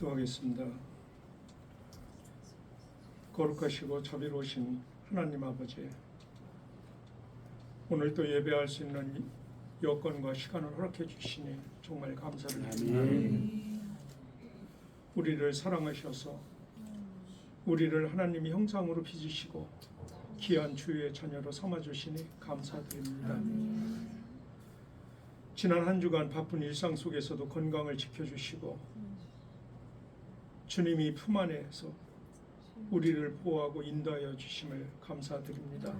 기도하겠습니다. 거룩하시고 자비로우신 하나님 아버지, 오늘 또 예배할 수 있는 여건과 시간을 허락해 주시니 정말 감사를 드립니다. 우리를 사랑하셔서 우리를 하나님의 형상으로 빚으시고 귀한 주의 자녀로 삼아주시니 감사드립니다. 지난 한 주간 바쁜 일상 속에서도 건강을 지켜주시고 주님이 품 안에서 우리를 보호하고 인도하여 주심을 감사드립니다.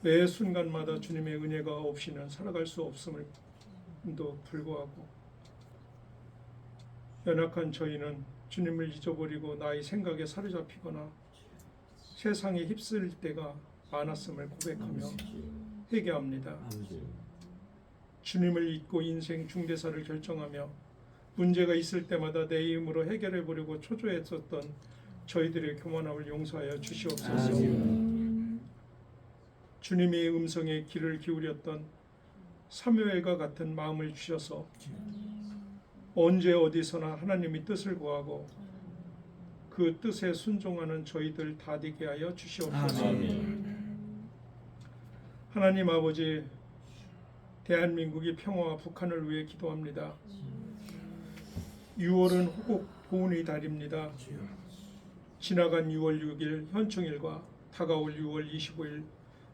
매 순간마다 주님의 은혜가 없이는 살아갈 수 없음을도 불구하고 연약한 저희는 주님을 잊어버리고 나의 생각에 사로잡히거나 세상에 휩쓸릴 때가 많았음을 고백하며 회개합니다. 주님을 잊고 인생 중대사를 결정하며 문제가 있을 때마다 내 힘으로 해결해 보려고 초조했었던 저희들의 교만함을 용서하여 주시옵소서. 주님의 음성에 귀를 기울였던 사무엘과 같은 마음을 주셔서 언제 어디서나 하나님의 뜻을 구하고 그 뜻에 순종하는 저희들 다 되게 하여 주시옵소서. 하나님 아버지, 대한민국의 평화와 북한을 위해 기도합니다. 6월은 호국 보훈의 달입니다. 지나간 6월 6일 현충일과 다가올 6월 25일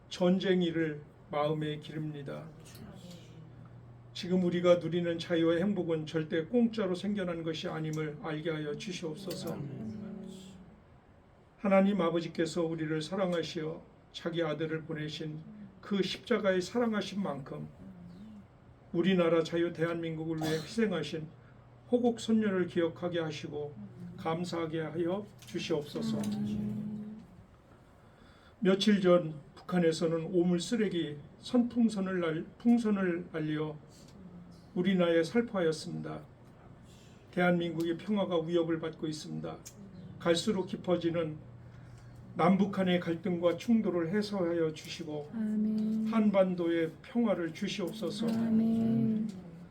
전쟁일을 마음에 기릅니다. 지금 우리가 누리는 자유와 행복은 절대 공짜로 생겨난 것이 아님을 알게 하여 주시옵소서. 하나님 아버지께서 우리를 사랑하시어 자기 아들을 보내신 그 십자가의 사랑하신 만큼 우리나라 자유 대한민국을 위해 희생하신 호국 선녀를 기억하게 하시고 감사하게 하여 주시옵소서. 며칠 전 북한에서는 오물 쓰레기 풍선을 날려 우리나라에 살포하였습니다. 대한민국의 평화가 위협을 받고 있습니다. 갈수록 깊어지는 남북한의 갈등과 충돌을 해소하여 주시고 한반도의 평화를 주시옵소서.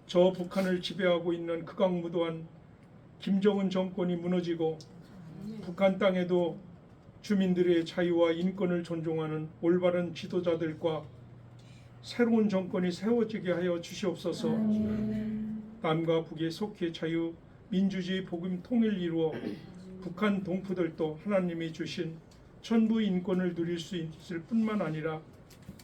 저 북한을 지배하고 있는 극악무도한 김정은 정권이 무너지고 북한 땅에도 주민들의 자유와 인권을 존중하는 올바른 지도자들과 새로운 정권이 세워지게 하여 주시옵소서. 남과 북의 속히 자유, 민주주의, 복음, 통일 이루어 북한 동포들도 하나님이 주신 전부 인권을 누릴 수 있을 뿐만 아니라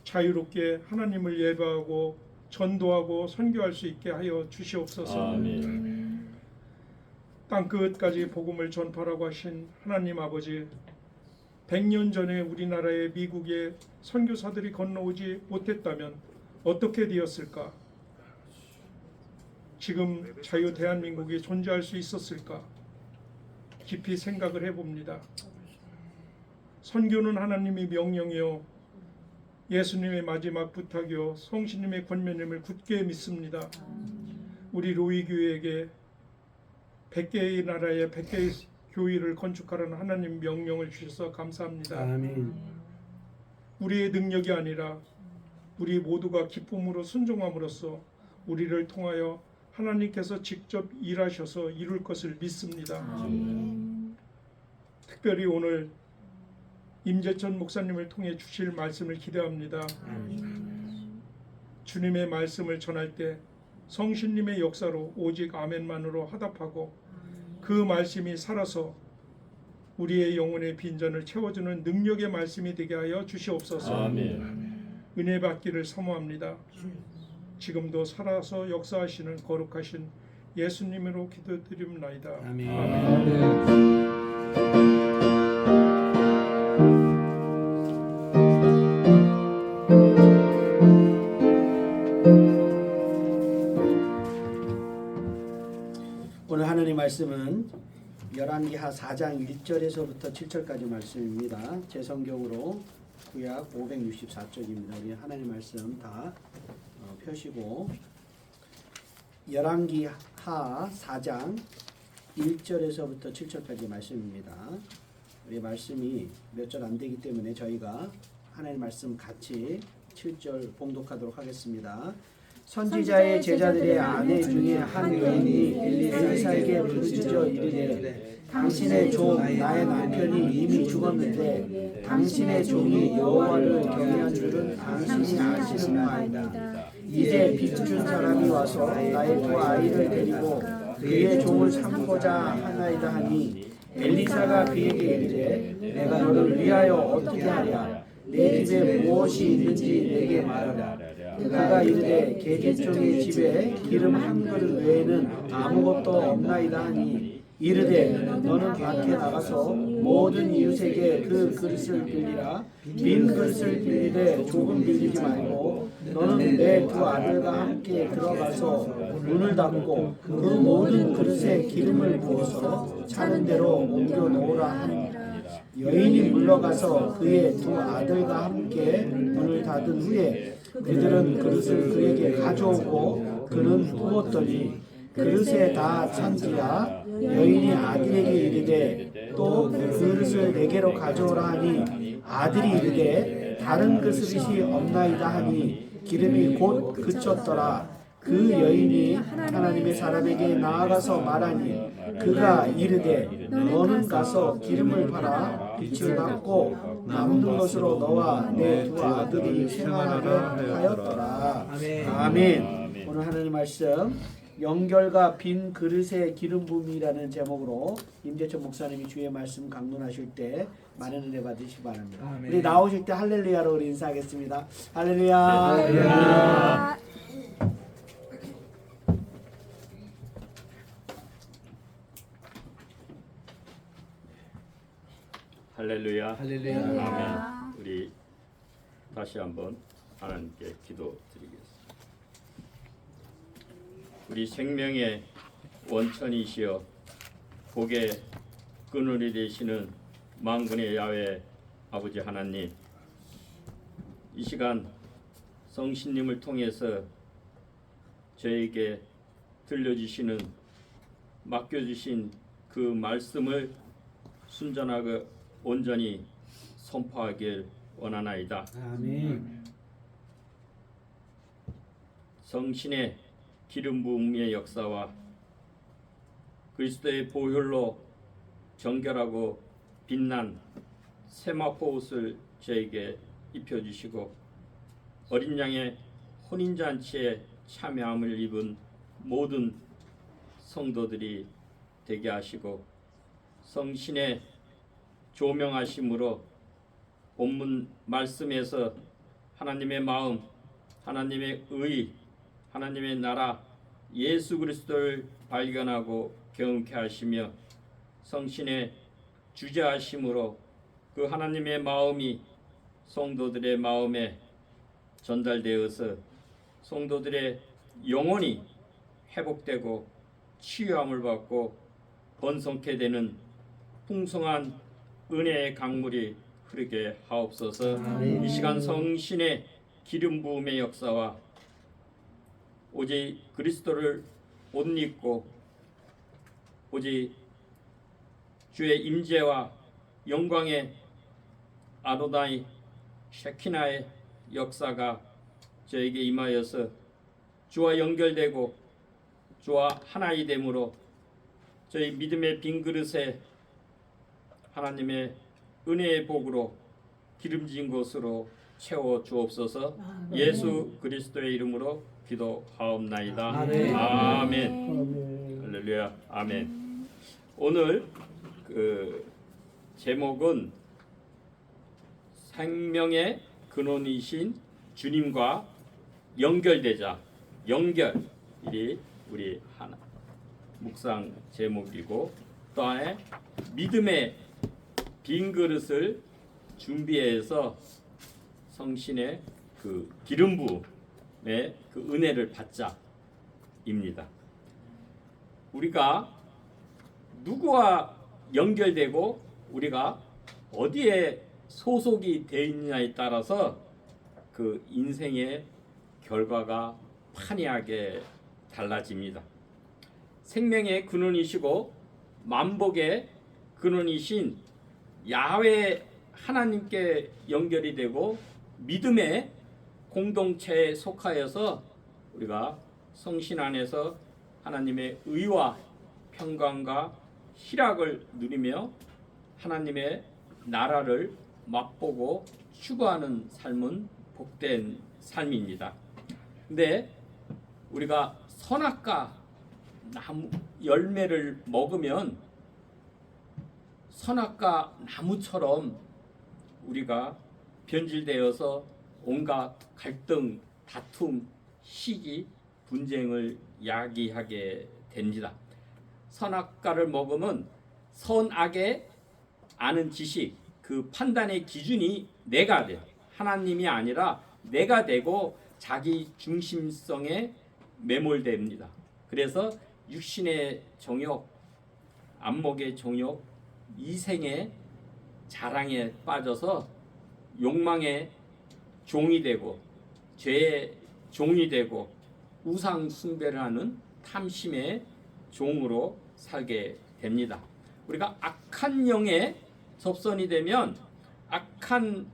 자유롭게 하나님을 예배하고 전도하고 선교할 수 있게 하여 주시옵소서. 땅끝까지 복음을 전파라고 하신 하나님 아버지, 100년 전에 우리나라에 미국의 선교사들이 건너오지 못했다면 어떻게 되었을까? 지금 자유 대한민국이 존재할 수 있었을까? 깊이 생각을 해봅니다. 선교는 하나님의 명령이요 예수님의 마지막 부탁이요 성신님의 권면임을 굳게 믿습니다. 우리 로이교회에게 100개의 나라에 100개의 교회를 건축하라는 하나님 명령을 주셔서 감사합니다. 아멘. 우리의 능력이 아니라 우리 모두가 기쁨으로 순종함으로써 우리를 통하여 하나님께서 직접 일하셔서 이룰 것을 믿습니다. 특별히 오늘 임재천 목사님을 통해 주실 말씀을 기대합니다. 주님의 말씀을 전할 때 성신님의 역사로 오직 아멘만으로 화답하고 그 말씀이 살아서 우리의 영혼의 빈전을 채워주는 능력의 말씀이 되게 하여 주시옵소서. 은혜 받기를 사모합니다. 지금도 살아서 역사하시는 거룩하신 예수님으로 기도드립나이다. 아멘. 오늘 하나님의 말씀은 열왕기하 4장 1절에서부터 7절까지 말씀입니다. 제 성경으로 구약 564쪽입니다. 우리 하나님 말씀 다 펴시고 열왕기하 4장 1절에서부터 7절까지 말씀입니다. 우리 말씀이 몇 절 안 되기 때문에 저희가 하나님 말씀 같이 7절 봉독하도록 하겠습니다. 선지자의 제자들의 아내 중에 한 여인이 엘리사에게 부르짖어 이르되 당신의 종 나의 남편이 이미 죽었는데 당신의 종이 여호와를 경외한 줄은 당신이 아시는마이다. 이제 빚준 사람이 와서 나의 두 아이를 데리고 그의 종을 삼고자 하나이다 하니 엘리사가 그에게 이르되 내가 너를 위하여 어떻게 하랴. 내 집에 무엇이 있는지 내게 말하라. 그가 이르되 계집종의 집에 기름 한 그릇 외에는 아무것도 없나이다 하니 이르되 너는 밖에 나가서 모든 이웃에게 그 그릇을 빌리라. 빈 그릇을 빌리되 조금 빌리지 말고 너는 내 두 아들과 함께 들어가서 문을 닫고 그 모든 그릇에 기름을 부어서 차는 대로 옮겨 놓으라 하니라. 여인이 물러가서 그의 두 아들과 함께 문을 닫은 후에 그들은 그릇을 그에게 가져오고 그는 부었더니 그릇에 다 찬지라. 여인이 아들에게 이르되 또 그 그릇을 내게로 가져오라 하니 아들이 이르되 다른 그릇이 없나이다 하니 기름이 곧 그쳤더라. 그 여인이 하나님의 사람에게 나아가서 말하니 그가 이르되 너는 가서 기름을 팔아 빚을 갚고 남는 것으로 너와 내 두 아들이 생활하게 하였더라. 아멘. 오늘 하나님 말씀 연결과 빈 그릇의 기름 부음이라는 제목으로 임재천 목사님이 주의 말씀 강론하실 때 많은 은혜 받으시기 바랍니다. 아멘. 우리 나오실 때 할렐루야로 우리 인사하겠습니다. 할렐루야. 할렐루야. 할렐루야. 할렐루야. 아멘. 우리 다시 한번 하나님께 기도드리겠습니다. 우리 생명의 원천이시여 복의 그늘이 되시는 만군의 야훼 아버지 하나님, 이 시간 성신님을 통해서 저에게 들려주시는 맡겨주신 그 말씀을 순전하고 온전히 선포하길 원하나이다. 아멘. 성신의 기름 부음의 역사와 그리스도의 보혈로 정결하고 빛난 세마포 옷을 저에게 입혀주시고 어린 양의 혼인잔치에 참여함을 입은 모든 성도들이 되게 하시고 성신의 조명하심으로 본문 말씀에서 하나님의 마음, 하나님의 의, 하나님의 나라 예수 그리스도를 발견하고 경험케 하시며 성신의 주재하심으로 그 하나님의 마음이 성도들의 마음에 전달되어서 성도들의 영혼이 회복되고 치유함을 받고 번성케 되는 풍성한 은혜의 강물이 흐르게 하옵소서. 아멘. 이 시간 성신의 기름 부음의 역사와 오직 그리스도를 옷 입고 오직 주의 임재와 영광의 아도나이 셰키나의 역사가 저에게 임하여서 주와 연결되고 주와 하나이 됨으로 저희 믿음의 빈 그릇에 하나님의 은혜의 복으로 기름진 것으로 채워 주옵소서. 예수 그리스도의 이름으로 기도하옵나이다. 아멘. 아멘. 할렐루야. 아멘. 오늘 그 제목은 생명의 근원이신 주님과 연결되자. 연결이 우리 하나 묵상 제목이고 또 안에 믿음의 빈 그릇을 준비해서 성신의 그 기름 부음의 그 은혜를 받자입니다. 우리가 누구와 연결되고 우리가 어디에 소속이 되어 있느냐에 따라서 그 인생의 결과가 판이하게 달라집니다. 생명의 근원이시고 만복의 근원이신 야훼 하나님께 연결이 되고 믿음의 공동체에 속하여서 우리가 성신 안에서 하나님의 의와 평강과 희락을 누리며 하나님의 나라를 맛보고 추구하는 삶은 복된 삶입니다. 근데 우리가 선악과 나무 열매를 먹으면 선악과 나무처럼 우리가 변질되어서 온갖 갈등, 다툼, 시기, 분쟁을 야기하게 됩니다. 선악과를 먹으면 선악의 아는 지식, 그 판단의 기준이 내가 돼요. 하나님이 아니라 내가 되고 자기 중심성에 매몰됩니다. 그래서 육신의 정욕, 안목의 정욕, 이생의 자랑에 빠져서 욕망의 종이 되고 죄의 종이 되고 우상 숭배를 하는 탐심의 종으로 살게 됩니다. 우리가 악한 영에 접선이 되면 악한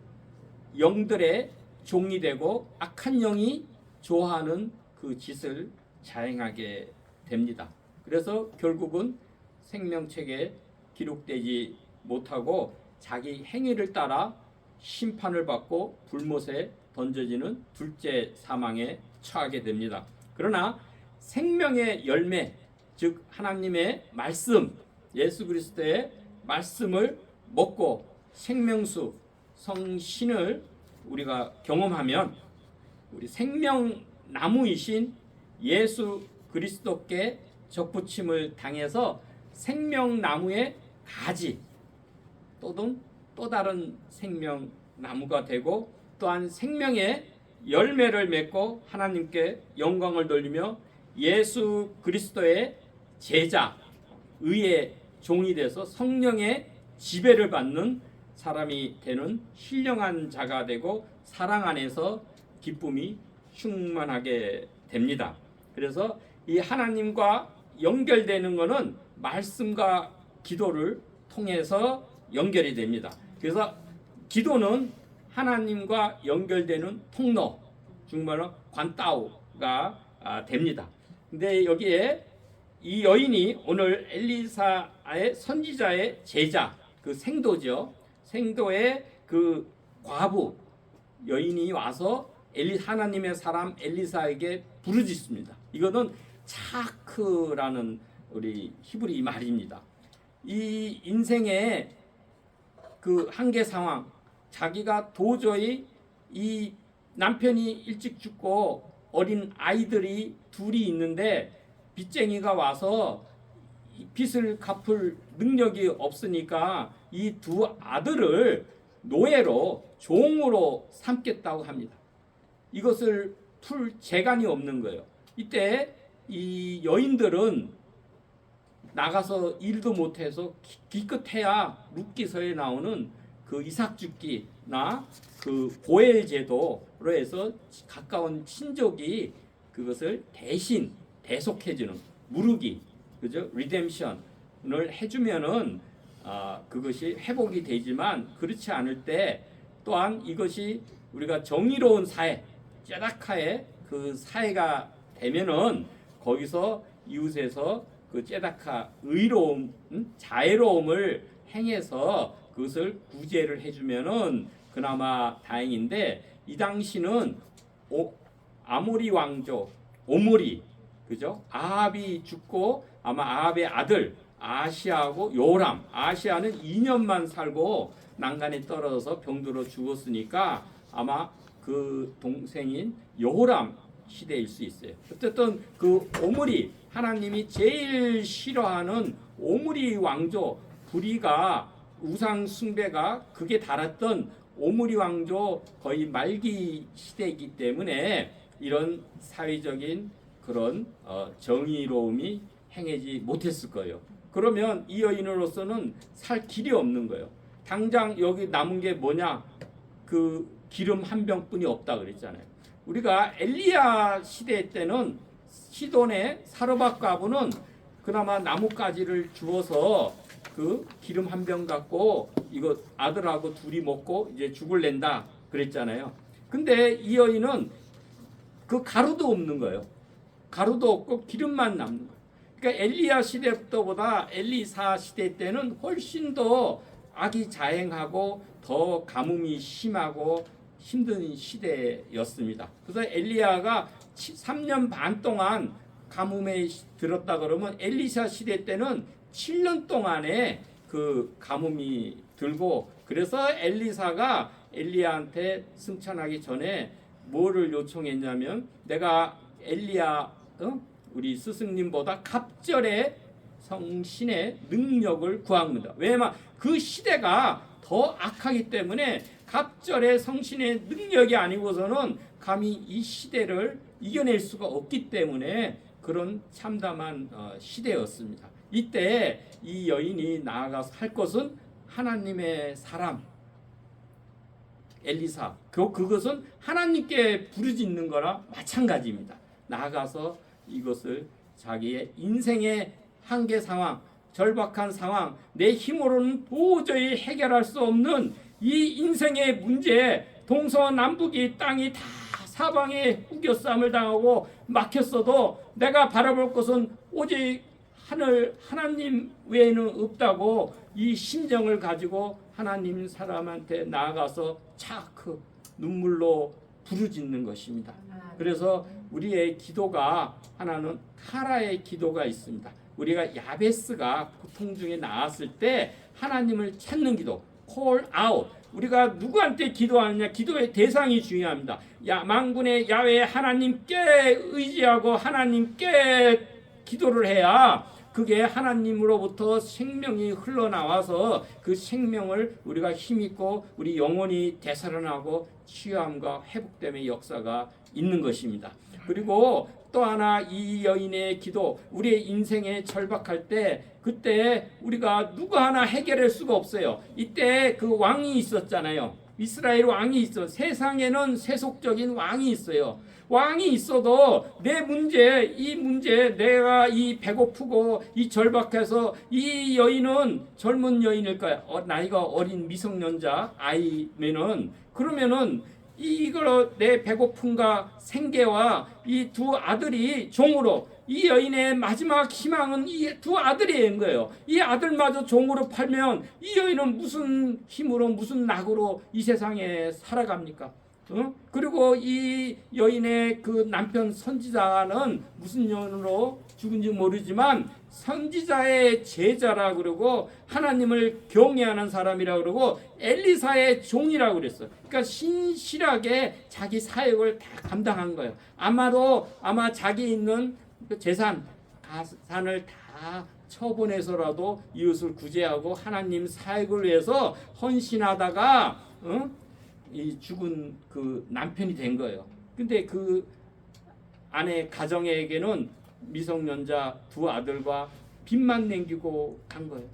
영들의 종이 되고 악한 영이 좋아하는 그 짓을 자행하게 됩니다. 그래서 결국은 생명책에 기록되지 못하고 자기 행위를 따라 심판을 받고 불못에 던져지는 둘째 사망에 처하게 됩니다. 그러나 생명의 열매, 즉 하나님의 말씀, 예수 그리스도의 말씀을 먹고 생명수 성신을 우리가 경험하면 우리 생명나무이신 예수 그리스도께 접붙임을 당해서 생명나무의 가지 또는 또 다른 생명나무가 되고 또한 생명의 열매를 맺고 하나님께 영광을 돌리며 예수 그리스도의 제자, 의의 종이 돼서 성령의 지배를 받는 사람이 되는 신령한 자가 되고 사랑 안에서 기쁨이 충만하게 됩니다. 그래서 이 하나님과 연결되는 것은 말씀과 기도를 통해서 연결이 됩니다. 그래서 기도는 하나님과 연결되는 통로, 중말로 관따오가 됩니다. 근데 여기에 이 여인이 오늘 엘리사의 선지자의 제자, 그 생도죠. 생도의 그 과부 여인이 와서 하나님의 사람 엘리사에게 부르짖습니다. 이거는 차크라는 우리 히브리 말입니다. 이 인생의 그 한계 상황, 자기가 도저히 이 남편이 일찍 죽고 어린 아이들이 둘이 있는데 빚쟁이가 와서 빚을 갚을 능력이 없으니까 이 두 아들을 노예로 종으로 삼겠다고 합니다. 이것을 풀 재간이 없는 거예요. 이때 이 여인들은 나가서 일도 못해서 기껏해야 룻기서에 나오는 그 이삭 죽기나 그 고엘 제도로 해서 가까운 친족이 그것을 대신 대속해주는 무르기, 그죠? 리뎀션을 해주면은 그것이 회복이 되지만 그렇지 않을 때 또한 이것이 우리가 정의로운 사회, 째다카의 그 사회가 되면은 거기서 이웃에서 그 째다카 의로움, 자애로움을 행해서 그것을 구제를 해주면은 그나마 다행인데 이 당시는 아모리 왕조 오므리, 그죠? 아합이 죽고 아마 아합의 아들 아시아하고 요람, 아시아는 2년만 살고 난간에 떨어져서 병들어 죽었으니까 아마 그 동생인 요람 시대일 수 있어요. 어쨌든 그 오므리, 하나님이 제일 싫어하는 오므리 왕조 불의가 우상 숭배가 극에 달했던 오므리 왕조 거의 말기 시대이기 때문에 이런 사회적인 그런 정의로움이 행하지 못했을 거예요. 그러면 이 여인으로서는 살 길이 없는 거예요. 당장 여기 남은 게 뭐냐? 그 기름 한 병뿐이 없다 그랬잖아요. 우리가 엘리야 시대 때는 시돈의 사르밧 과부는 그나마 나뭇가지를 주어서 그 기름 한 병 갖고 이거 아들하고 둘이 먹고 이제 죽을랜다 그랬잖아요. 근데 이 여인은 그 가루도 없는 거예요. 가루도 없고 기름만 남는 거예요. 그러니까 엘리야 시대보다 엘리사 시대 때는 훨씬 더 악이 자행하고 더 가뭄이 심하고 힘든 시대였습니다. 그래서 엘리야가 3년 반 동안 가뭄에 들었다 그러면 엘리사 시대 때는 7년 동안에 그 가뭄이 들고, 그래서 엘리사가 엘리야한테 승천하기 전에 뭐를 요청했냐면, 내가 엘리야 우리 스승님보다 갑절의 성신의 능력을 구합니다. 왜냐면 그 시대가 더 악하기 때문에 갑절의 성신의 능력이 아니고서는 감히 이 시대를 이겨낼 수가 없기 때문에 그런 참담한 시대였습니다. 이때 이 여인이 나아가서 할 것은 하나님의 사람 엘리사, 그것은 하나님께 부르짖는 거나 마찬가지입니다. 나아가서 이것을 자기의 인생의 한계 상황, 절박한 상황, 내 힘으로는 도저히 해결할 수 없는 이 인생의 문제, 동서남북이 땅이 다 사방에 후겨쌈을 당하고 막혔어도 내가 바라볼 것은 오직 하나님 외에는 없다고 이 심정을 가지고 하나님 사람한테 나아가서 차크 눈물로 부르짖는 것입니다. 그래서 우리의 기도가 하나는 카라의 기도가 있습니다. 우리가 야베스가 고통 중에 나왔을 때 하나님을 찾는 기도, call out. 우리가 누구한테 기도하느냐, 기도의 대상이 중요합니다. 만군의 야외 하나님께 의지하고 하나님께 기도를 해야 그게 하나님으로부터 생명이 흘러나와서 그 생명을 우리가 힘있고 우리 영혼이 되살아나고 치유함과 회복됨의 역사가 있는 것입니다. 그리고 또 하나, 이 여인의 기도, 우리의 인생에 절박할 때 그때 우리가 누구 하나 해결할 수가 없어요. 이때 그 왕이 있었잖아요. 이스라엘 왕이 있어. 세상에는 세속적인 왕이 있어요. 왕이 있어도 내 문제, 이 문제, 내가 이 배고프고 이 절박해서, 이 여인은 젊은 여인일까요? 나이가 어린 미성년자 아이면은, 그러면은 이걸 내 배고픔과 생계와 이 두 아들이 종으로, 이 여인의 마지막 희망은 이 두 아들인 거예요. 이 아들마저 종으로 팔면 이 여인은 무슨 힘으로, 무슨 낙으로 이 세상에 살아갑니까? 그리고 이 여인의 그 남편 선지자는 무슨 년으로 죽은지 모르지만 선지자의 제자라 그러고 하나님을 경외하는 사람이라 그러고 엘리사의 종이라고 그랬어요. 그러니까 신실하게 자기 사역을 다 감당한 거예요. 아마 자기 있는 그 자산을 다 처분해서라도 이웃을 구제하고 하나님 사역을 위해서 헌신하다가 이 죽은 그 남편이 된 거예요. 근데 그 아내 가정에게는 미성년자 두 아들과 빚만 남기고 간 거예요.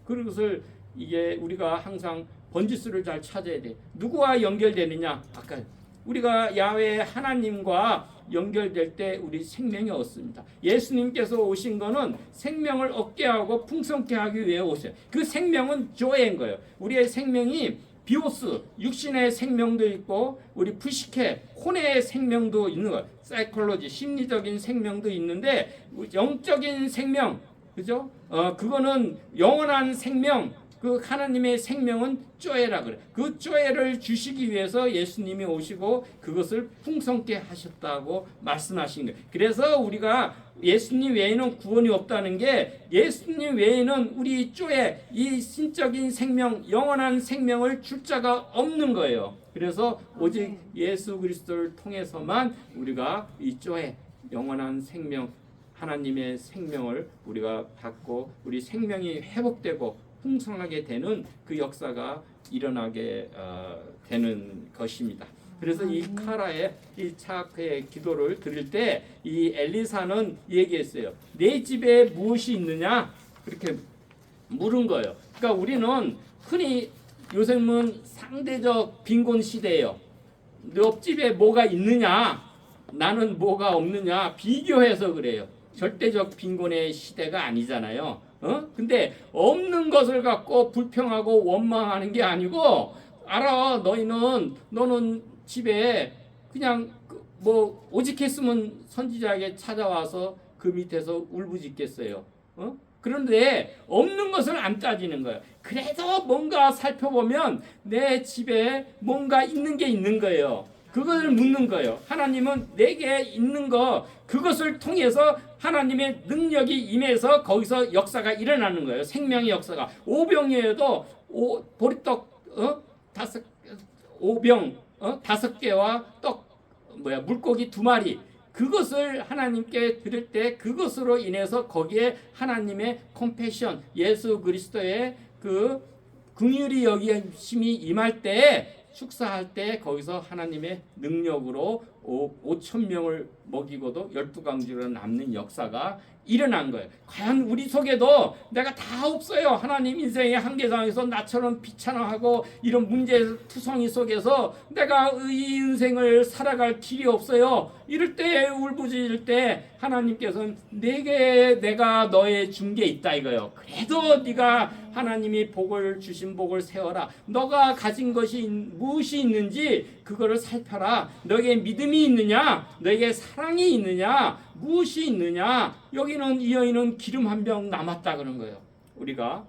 그것을 이게 우리가 항상 번지수를 잘 찾아야 돼. 누구와 연결되느냐? 아까 우리가 야훼 하나님과 연결될 때 우리 생명이 얻습니다. 예수님께서 오신 거는 생명을 얻게 하고 풍성케 하기 위해 오셔요. 그 생명은 조에인 거예요. 우리의 생명이 비오스, 육신의 생명도 있고 우리 푸시케, 혼의 생명도 있는 거예요. 사이콜로지, 심리적인 생명도 있는데 영적인 생명, 그죠? 그거는 영원한 생명, 그 하나님의 생명은 쪼에라 그래. 그 쪼에를 주시기 위해서 예수님이 오시고 그것을 풍성케 하셨다고 말씀하신 거예요. 그래서 우리가 예수님 외에는 구원이 없다는 게, 예수님 외에는 우리 쪼에, 이 신적인 생명, 영원한 생명을 줄 자가 없는 거예요. 그래서 오직 예수 그리스도를 통해서만 우리가 이 쪼에, 영원한 생명, 하나님의 생명을 우리가 받고 우리 생명이 회복되고 풍성하게 되는 그 역사가 일어나게 되는 것입니다. 그래서 이 카라의 이 차크의 기도를 드릴 때 이 엘리사는 얘기했어요. 내 집에 무엇이 있느냐? 그렇게 물은 거예요. 그러니까 우리는 흔히 요즘은 상대적 빈곤 시대예요. 옆집에 뭐가 있느냐? 나는 뭐가 없느냐? 비교해서 그래요. 절대적 빈곤의 시대가 아니잖아요. 근데 없는 것을 갖고 불평하고 원망하는 게 아니고, 알아, 너는 집에 그냥 뭐 오직했으면 선지자에게 찾아와서 그 밑에서 울부짖겠어요. 그런데 없는 것을 안 따지는 거예요. 그래도 뭔가 살펴보면 내 집에 뭔가 있는 게 있는 거예요. 그것을 묻는 거예요. 하나님은 내게 있는 거 그것을 통해서 하나님의 능력이 임해서 거기서 역사가 일어나는 거예요. 생명의 역사가. 오병이어도 보리떡 오병 5개와 떡 물고기 2마리 그것을 하나님께 드릴 때 그것으로 인해서 거기에 하나님의 컴패션 예수 그리스도의 그 긍휼히 여기심이 임할 때 축사할 때 거기서 하나님의 능력으로 5천 명을 먹이고도 12강주로 남는 역사가 일어난 거예요. 과연 우리 속에도 내가 다 없어요. 하나님 인생의 한계상에서 나처럼 비참하고 이런 문제투성이 속에서 내가 이 인생을 살아갈 길이 없어요. 이럴 때 울부짖을 때 하나님께서는 내가 너의 준 게 있다 이거예요. 그래도 네가 하나님이 복을 주신 복을 세워라. 너가 가진 것이 무엇이 있는지 그거를 살펴라. 너에게 믿음이 있느냐? 너에게 사랑이 있느냐? 무엇이 있느냐? 여기는 이 여인은 기름 한 병 남았다 그런 거예요. 우리가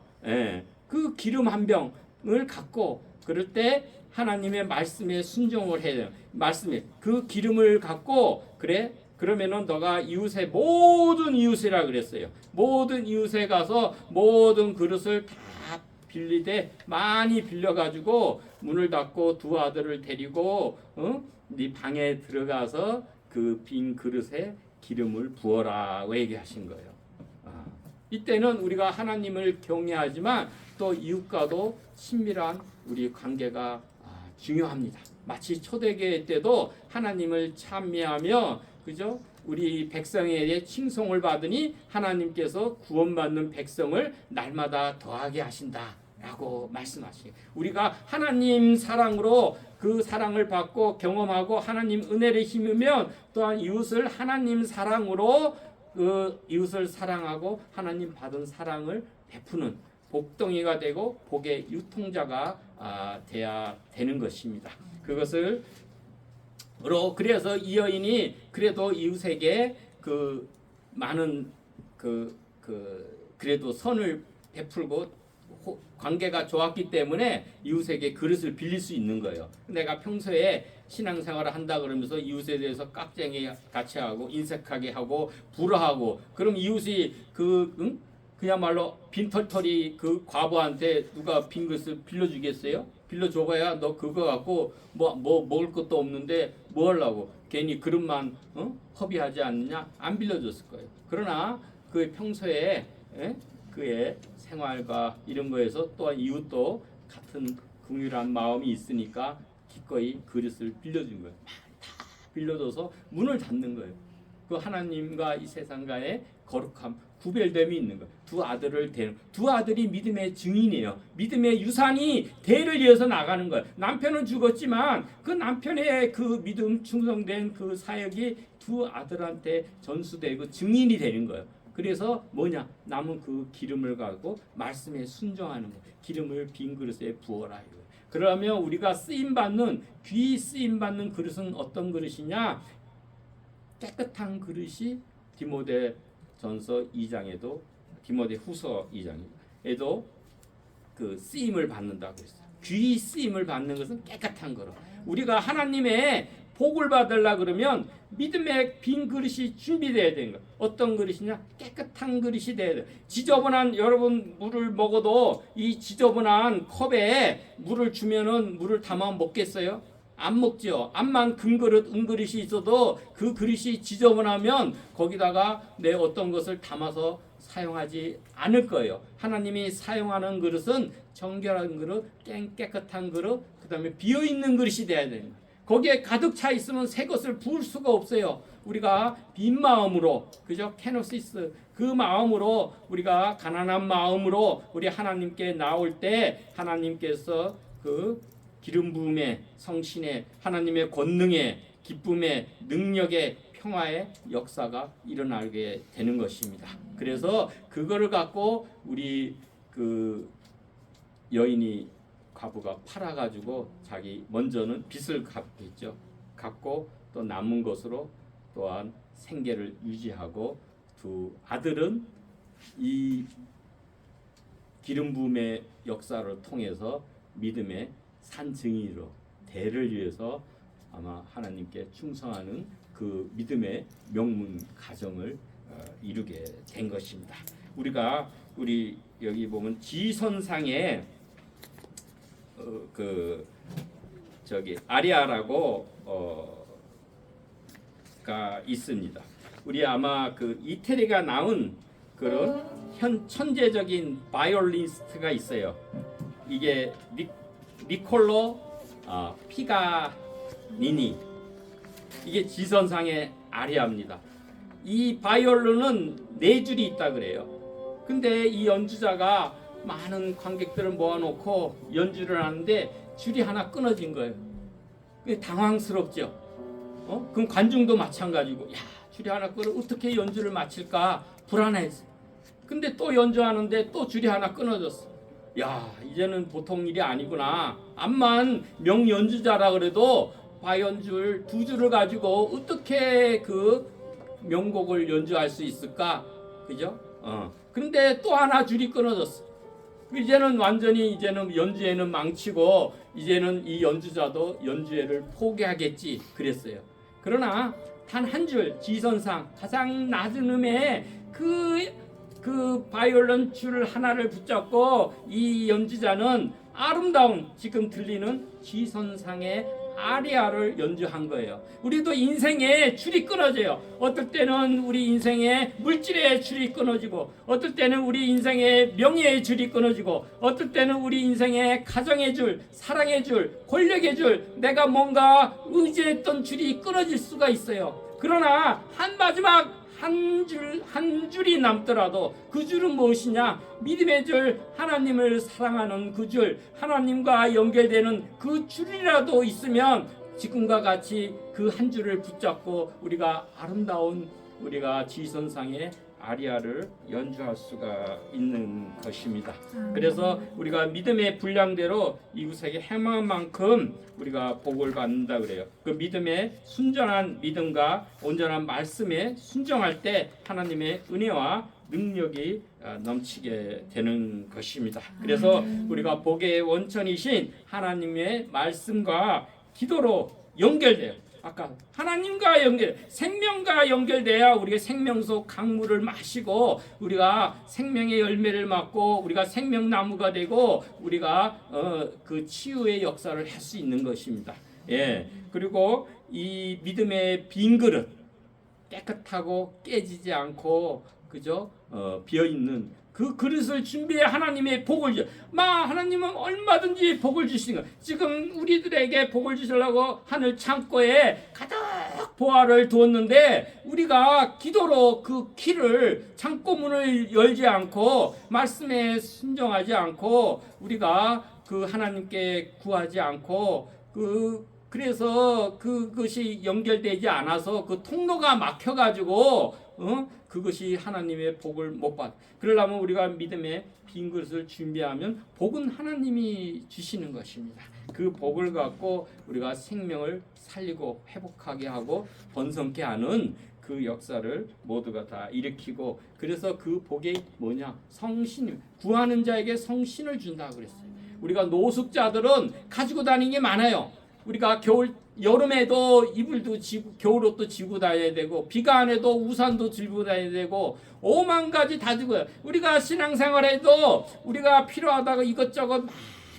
그 기름 한 병을 갖고 그럴 때 하나님의 말씀에 순종을 해야 돼요. 말씀에 그 기름을 갖고 그러면은 너가 이웃의 모든 이웃이라 그랬어요. 모든 이웃에 가서 모든 그릇을 다 빌리되 많이 빌려가지고 문을 닫고 2 아들을 데리고 네 방에 들어가서 그 빈 그릇에 기름을 부어라고 얘기하신 거예요. 이때는 우리가 하나님을 경외하지만 또 이웃과도 친밀한 우리 관계가 중요합니다. 마치 초대교회 때도 하나님을 찬미하며 그죠? 우리 백성에게 칭송을 받으니 하나님께서 구원받는 백성을 날마다 더하게 하신다라고 말씀하시고 우리가 하나님 사랑으로 그 사랑을 받고 경험하고 하나님 은혜를 힘으면 또한 이웃을 하나님 사랑으로 그 이웃을 사랑하고 하나님 받은 사랑을 베푸는 복덩이가 되고 복의 유통자가 돼야 되는 것입니다. 그것을 그래서 이 여인이 그래도 이웃에게 그 많은 그래도 선을 베풀고 관계가 좋았기 때문에 이웃에게 그릇을 빌릴 수 있는 거예요. 내가 평소에 신앙생활을 한다 그러면서 이웃에 대해서 깍쟁이 같이 하고 인색하게 하고 불화하고 그럼 이웃이 그야말로 빈털털이 그 과부한테 누가 빈 그릇을 빌려주겠어요? 빌려줘봐야 너 그거 갖고 뭐 먹을 것도 없는데 뭐 하려고 괜히 그릇만 허비하지 않느냐? 안 빌려줬을 거예요. 그러나 그 평소에 그의 생활과 이런 거에서 또한 이웃도 같은 긍휼한 마음이 있으니까 기꺼이 그릇을 빌려준 거예요. 다 빌려줘서 문을 닫는 거예요. 그 하나님과 이 세상과의 거룩함, 구별됨이 있는 거예요. 2 아들을 데는 2 아들이 믿음의 증인이에요. 믿음의 유산이 대를 이어서 나가는 거예요. 남편은 죽었지만 그 남편의 그 믿음 충성된 그 사역이 2 아들한테 전수되고 증인이 되는 거예요. 그래서 뭐냐? 남은 그 기름을 가지고 말씀에 순종하는 거예요. 기름을 빈 그릇에 부어라. 그러면 우리가 귀 쓰임 받는 그릇은 어떤 그릇이냐? 깨끗한 그릇이 디모데전서 2장에도 디모데후서 2장에도 그 쓰임을 받는다고 했어요. 귀 쓰임을 받는 것은 깨끗한 그릇. 우리가 하나님의 복을 받으려 그러면 믿음의 빈 그릇이 준비되어야 되는 거예요. 어떤 그릇이냐? 깨끗한 그릇이 돼야 돼요. 지저분한 여러분 물을 먹어도 이 지저분한 컵에 물을 주면은 물을 담아 먹겠어요? 안 먹죠. 암만 금그릇, 은그릇이 있어도 그 그릇이 지저분하면 거기다가 내 어떤 것을 담아서 사용하지 않을 거예요. 하나님이 사용하는 그릇은 정결한 그릇, 깨끗한 그릇, 그 다음에 비어있는 그릇이 돼야 되는 거예요. 거기에 가득 차 있으면 새 것을 부을 수가 없어요. 우리가 빈 마음으로, 그죠? 케노시스, 그 마음으로 우리가 가난한 마음으로 우리 하나님께 나올 때 하나님께서 그 기름 부음의 성신의 하나님의 권능의 기쁨의 능력의 평화의 역사가 일어나게 되는 것입니다. 그래서 그거를 갖고 우리 그 과부가 팔아가지고 자기 먼저는 빚을 갚겠죠. 갚고 또 남은 것으로 또한 생계를 유지하고 두 아들은 이 기름 부음의 역사를 통해서 믿음의 산 증인으로 대를 위해서 아마 하나님께 충성하는 그 믿음의 명문 가정을 이루게 된 것입니다. 우리 여기 보면 지선상에 그 저기 아리아라고 가 있습니다. 우리 아마 그 이태리가 나온 그런 천재적인 바이올리니스트가 있어요. 이게 니콜로 피가니니. 이게 지선상의 아리아입니다. 이 바이올린은 4줄이 있다 그래요. 근데 이 연주자가 많은 관객들을 모아놓고 연주를 하는데 줄이 하나 끊어진 거예요. 당황스럽죠. 그럼 관중도 마찬가지고, 야, 줄이 하나 끊어 어떻게 연주를 마칠까 불안했어요. 근데 또 연주하는데 또 줄이 하나 끊어졌어. 야, 이제는 보통 일이 아니구나. 암만 명연주자라 그래도 바이올린 2줄을 가지고 어떻게 그 명곡을 연주할 수 있을까? 그죠? 그런데 또 하나 줄이 끊어졌어. 이제는 완전히 연주회는 망치고 이제는 이 연주자도 연주회를 포기하겠지 그랬어요. 그러나 단 한 줄 지선상 가장 낮은 음에 그 바이올린 줄 하나를 붙잡고 이 연주자는 아름다운 지금 들리는 지선상의 아리아를 연주한 거예요. 우리도 인생에 줄이 끊어져요. 어떨 때는 우리 인생에 물질의 줄이 끊어지고, 어떨 때는 우리 인생에 명예의 줄이 끊어지고, 어떨 때는 우리 인생에 가정의 줄, 사랑의 줄, 권력의 줄, 내가 뭔가 의지했던 줄이 끊어질 수가 있어요. 그러나 마지막 한 줄이 남더라도 그 줄은 무엇이냐? 믿음의 줄, 하나님을 사랑하는 그 줄, 하나님과 연결되는 그 줄이라도 있으면 지금과 같이 그 한 줄을 붙잡고 우리가 아름다운 우리가 지선상의 아리아를 연주할 수가 있는 것입니다. 그래서 우리가 믿음의 분량대로 이웃에게 행한 만큼 우리가 복을 받는다 그래요. 그 믿음의 순전한 믿음과 온전한 말씀에 순종할 때 하나님의 은혜와 능력이 넘치게 되는 것입니다. 그래서 우리가 복의 원천이신 하나님의 말씀과 기도로 연결돼요. 아까 하나님과 생명과 연결돼야 우리가 생명속 강물을 마시고 우리가 생명의 열매를 맡고 우리가 생명나무가 되고 우리가 그 치유의 역사를 할 수 있는 것입니다. 예. 그리고 이 믿음의 빈 그릇 깨끗하고 깨지지 않고 그죠? 비어 있는 그 그릇을 준비해 하나님의 복을 줘. 하나님은 얼마든지 복을 주시는 거예요. 지금 우리들에게 복을 주시려고 하늘 창고에 가득 보화를 두었는데 우리가 기도로 그 키를 창고 문을 열지 않고 말씀에 순종하지 않고 우리가 그 하나님께 구하지 않고 그래서 그것이 연결되지 않아서 그 통로가 막혀가지고 그것이 하나님의 복을 못 받아. 그러려면 우리가 믿음의 빈 그릇을 준비하면 복은 하나님이 주시는 것입니다. 그 복을 갖고 우리가 생명을 살리고 회복하게 하고 번성케 하는 그 역사를 모두가 다 일으키고 그래서 그 복이 뭐냐? 성신, 구하는 자에게 성신을 준다 그랬어요. 우리가 노숙자들은 가지고 다니는 게 많아요. 우리가 여름에도 이불도 지고 겨울옷도 지고 다녀야 되고 비가 안 해도 우산도 들고 다녀야 되고 5만 가지 다 지고요. 우리가 신앙생활에도 우리가 필요하다고 이것저것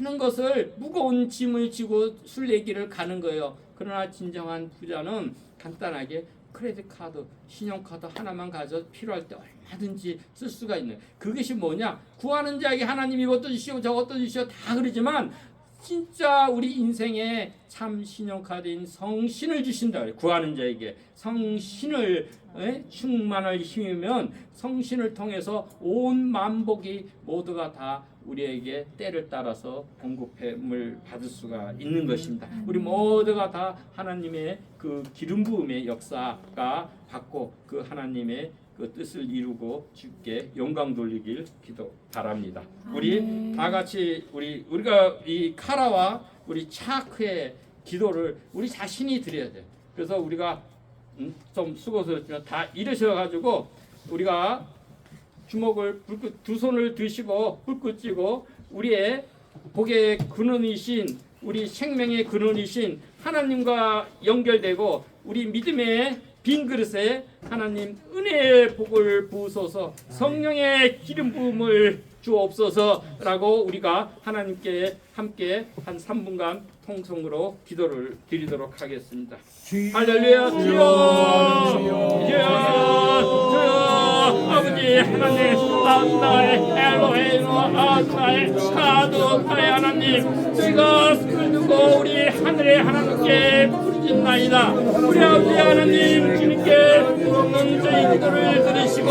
많은 것을 무거운 짐을 지고 순례길을 가는 거예요. 그러나 진정한 부자는 간단하게 크레딧 카드, 신용카드 하나만 가져 필요할 때 얼마든지 쓸 수가 있는 그것이 뭐냐? 구하는 자에게 하나님 이것도 주시오 저것도 주시오 다 그러지만 진짜 우리 인생에 참 신용카드인 성신을 주신다. 구하는 자에게 성신을 충만을 힘이면 성신을 통해서 온 만복이 모두가 다 우리에게 때를 따라서 공급함을 받을 수가 있는 것입니다. 우리 모두가 다 하나님의 그 기름 부음의 역사가 받고 그 하나님의 그 뜻을 이루고 주께 영광 돌리길 기도 바랍니다. 우리 다 같이 우리가 이 카라와 우리 차크의 기도를 우리 자신이 드려야 돼요. 그래서 우리가 좀 수고스럽지만 다 이러셔가지고 우리가 주먹을 불끈 두 손을 드시고 불끈 쥐고 우리의 복의 근원이신 우리 생명의 근원이신 하나님과 연결되고 우리 믿음의 빈 그릇에 하나님 은혜의 복을 부으소서 성령의 기름 부음을 주옵소서라고 우리가 하나님께 함께 한 3분간 통성으로 기도를 드리도록 하겠습니다. 할렐루야 주여 주여 아버지 하나님 아드나의 엘로헤이노 아드나의 아드나의 하나님 저희가 손을 들고 우리 하늘의 하나님께 부르짖나이다. 우리 아버지 하나님 주님께 부르는 저희 기도를 들으시고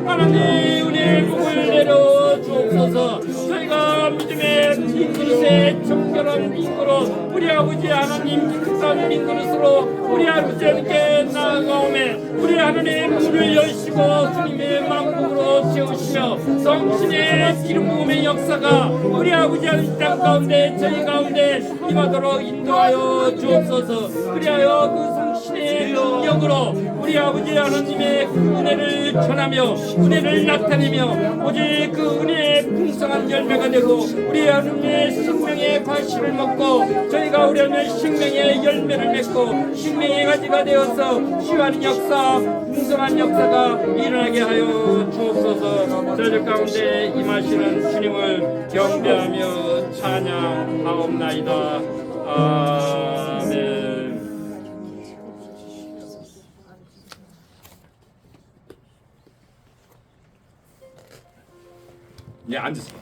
하나님 우리의 복을 내려 주옵소서. 저희가 믿음의 빈 그릇에 정결한 빈 그릇 우리 아버지 하나님 기특한 빈 그릇으로 우리 아버지 하나님께 나아가오매 우리 하나님 문을 여시고 주님의 만복으로 채우시며 성신의 기름 부음의 역사가 우리 아버지 하나님 땅 가운데 저희 가운데 임하도록 인도하여 주옵소서. 그리하여 그 성신의 능력으로 우리 아버지 하나님의 그 은혜를 전하며 은혜를 나타내며 오직 그 은혜의 풍성한 열매가 되고 우리 하나님의 생명의 과실을 먹고 저희가 우리 하나님의 생명의 열매를 맺고 생명의 가지가 되어서 시와는 역사 풍성한 역사가 일어나게 하여 주옵소서. 저희 가운데 임하시는 주님을 경배하며 찬양하옵나이다. 아멘. 네, 앉으세요.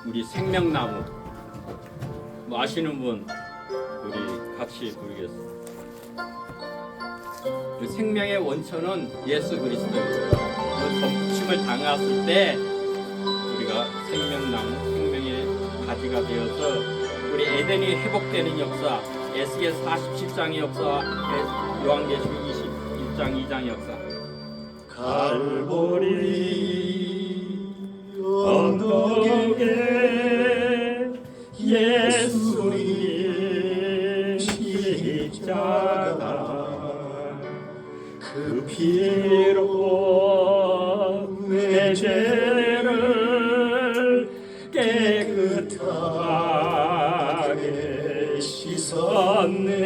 우리 생명나무 뭐 아시는 분 우리 같이 부르겠습니다. 그 생명의 원천은 예수 그리스도입니다. 그 접붙임을 당했을 때 우리가 생명나무, 생명의 가지가 되어서 우리 에덴이 회복되는 역사, 에스겔 47장의 역사, 요한계시록 21장 2장의 역사. 갈보리 언덕에 예수님 십자가 그 피로 내 죄를 깨끗하게 씻었네.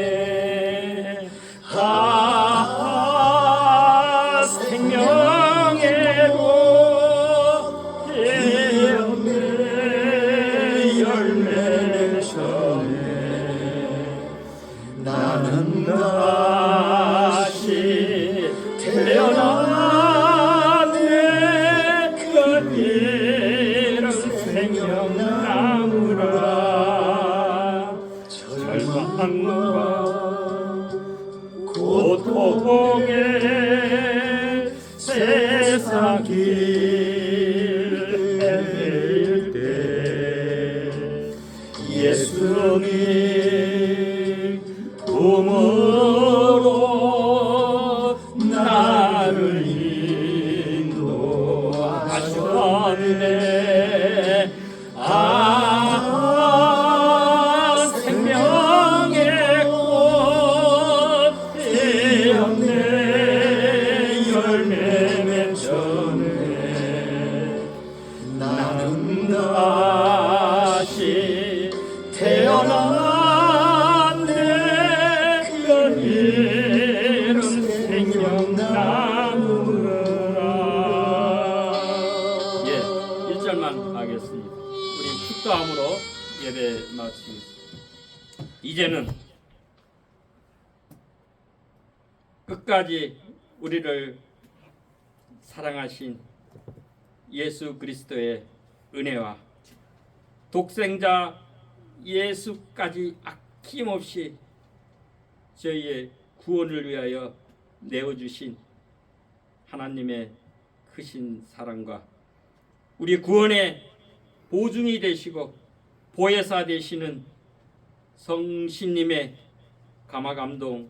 생명의 복 되었네. 열매 맺었네. 나는 다시 태어났네. 그 이름 생명나무라. 절망과 고통의 세상 길 헤맬 때 예수님 품으로 나를 인도하셨네. 생명의 꽃 피었네. 열매 맺었네. 나는 다시 태어났네. 그 이름 생명나무라. 예, 1절만 하겠습니다. 우리 축도함으로 예배 마치겠습니다. 이제는 끝까지 우리를 사랑하신 예수 그리스도의 은혜와 독생자 예수까지 아낌없이 저희의 구원을 위하여 내어주신 하나님의 크신 사랑과 우리 구원의 보증이 되시고 보혜사 되시는 성신님의 감화감동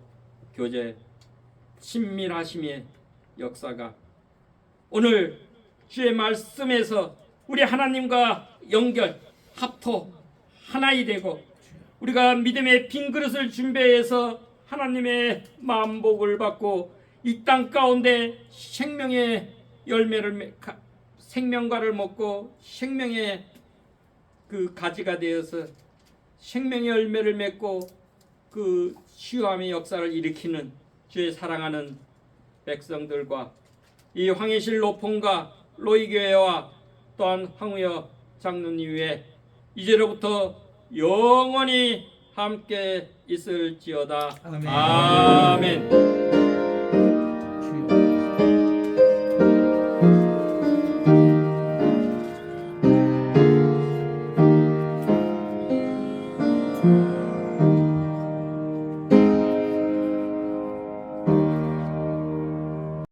교제 친밀하심의 역사가 오늘 주의 말씀에서 우리 하나님과 연결 합토 하나이 되고 우리가 믿음의 빈 그릇을 준비해서 하나님의 만복을 받고 이 땅 가운데 생명의 열매를 생명과를 먹고 생명의 그 가지가 되어서 생명의 열매를 맺고 그 치유함의 역사를 일으키는 주의 사랑하는 백성들과 이 황해실 노fon과 로이교회와 또한 황우여 장로님 위에 이제로부터 영원히 함께 있을지어다. 아멘. 아멘.